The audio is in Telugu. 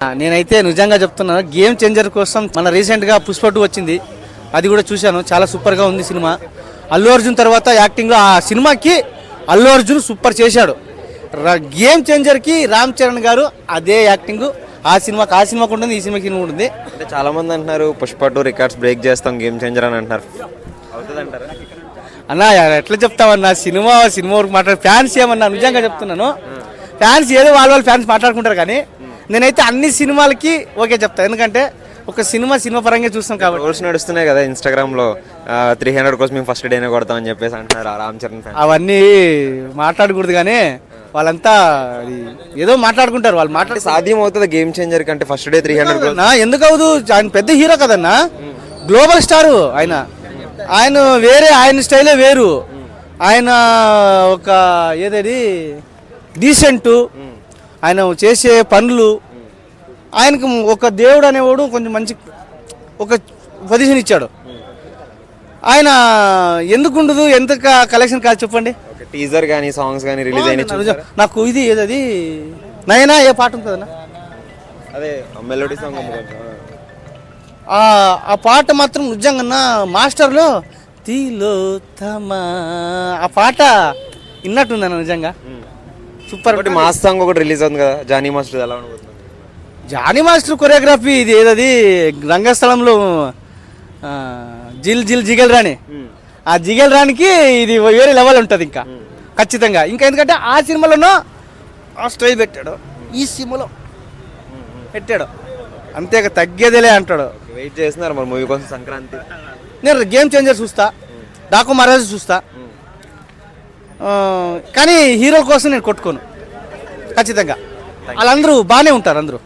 నేనైతే నిజంగా చెప్తున్నాను, గేమ్ చేంజర్ కోసం మన రీసెంట్గా పుష్ప 2 వచ్చింది, అది కూడా చూశాను. చాలా సూపర్గా ఉంది సినిమా. అల్లు అర్జున్ తర్వాత యాక్టింగ్లో ఆ సినిమాకి అల్లు అర్జున్ సూపర్ చేశాడు. గేమ్ చేంజర్కి రామ్ చరణ్ గారు అదే యాక్టింగ్ ఆ సినిమాకి ఉంటుంది, ఈ సినిమాకి ఉంటుంది. అంటే చాలా మంది అంటున్నారు పుష్ప 2 రికార్డ్స్ బ్రేక్ చేస్తాం గేమ్ చేంజర్ అని అంటున్నారు. అవుతుందంటారా? అన్నా ఎట్లా చెప్తామన్నా, సినిమా వరకు మాట్లాడు ఫ్యాన్స్ ఏమన్నా, నిజంగా చెప్తున్నాను. ఫ్యాన్స్ ఏదో వాళ్ళ ఫ్యాన్స్ మాట్లాడుకుంటారు, కానీ నేనైతే అన్ని సినిమాలకి ఓకే చెప్తాను. ఎందుకంటే ఒక సినిమా పరంగా చూస్తాం కాబట్టి. రోజు నడుస్తున్నాయి కదా ఇన్స్టాగ్రామ్ లో 300 కోసం మేము ఫస్ట్ డేనే కొడతామని చెప్పేసి అంటున్నారు రామ్ చరణ్ ఫ్యాన్స్. అవన్నీ మాట్లాడకూడదు, కానీ వాళ్ళంతా ఏదో మాట్లాడుకుంటారు. వాళ్ళు మాట్లాడి సాధ్యం అవుతుంది గేమ్ చేంజర్ కంటే ఫస్ట్ డే 300 ఎందుకు అవదు? ఆయన పెద్ద హీరో కదన్నా, గ్లోబల్ స్టార్ ఆయన వేరే, ఆయన స్టైలే వేరు. ఆయన ఒక ఏదేది డీసెంట్, ఆయన చేసే పనులు, ఆయనకు ఒక దేవుడు అనేవాడు కొంచెం మంచి ఒక పొజిషన్ ఇచ్చాడు. ఆయన ఎందుకు ఉండదు, ఎంత కలెక్షన్ కాదు చెప్పండి. టీజర్ కానీ సాంగ్స్ కానీ రిలీజ్ అయిన నాకు ఇది ఏదది నయనా ఏ పాట ఉంటుందన్నా, అదే మెలోడీ సాంగ్. ఆ పాట మాత్రం నిజంగా మాస్టర్లో తీలోతమా ఆ పాట విన్నట్టుందన్న, నిజంగా సూపర్. ఒకటి మాస్ సాంగ్ ఒకటి రిలీజ్ అవుతుంది కదా జానీ మాస్టర్, ఎలా ఉండబోతుంది? జానీ మాస్టర్ కొరియోగ్రఫీ ఇది ఏదది రంగస్థలంలో జిల్ జిల్ జిగల్ రాణి, ఆ జిగల్ రాణికి ఇది వేరే లెవెల్ ఉంటుంది ఇంకా ఖచ్చితంగా. ఇంకా ఎందుకంటే ఆ సినిమాలోనో ఆ స్టైల్ పెట్టాడు, ఈ సినిమాలో పెట్టాడు, అంతే తగ్గేదేలే అంటాడు. వెయిట్ చేస్తున్నారు మరి మూవీ కోసం సంక్రాంతి. నేను గేమ్ చేంజర్ చూస్తా, డాకు మహారాజు చూస్తా, కానీ హీరో కోసం నేను కొట్టుకోను ఖచ్చితంగా. వాళ్ళందరూ బాగానే ఉంటారు అందరూ.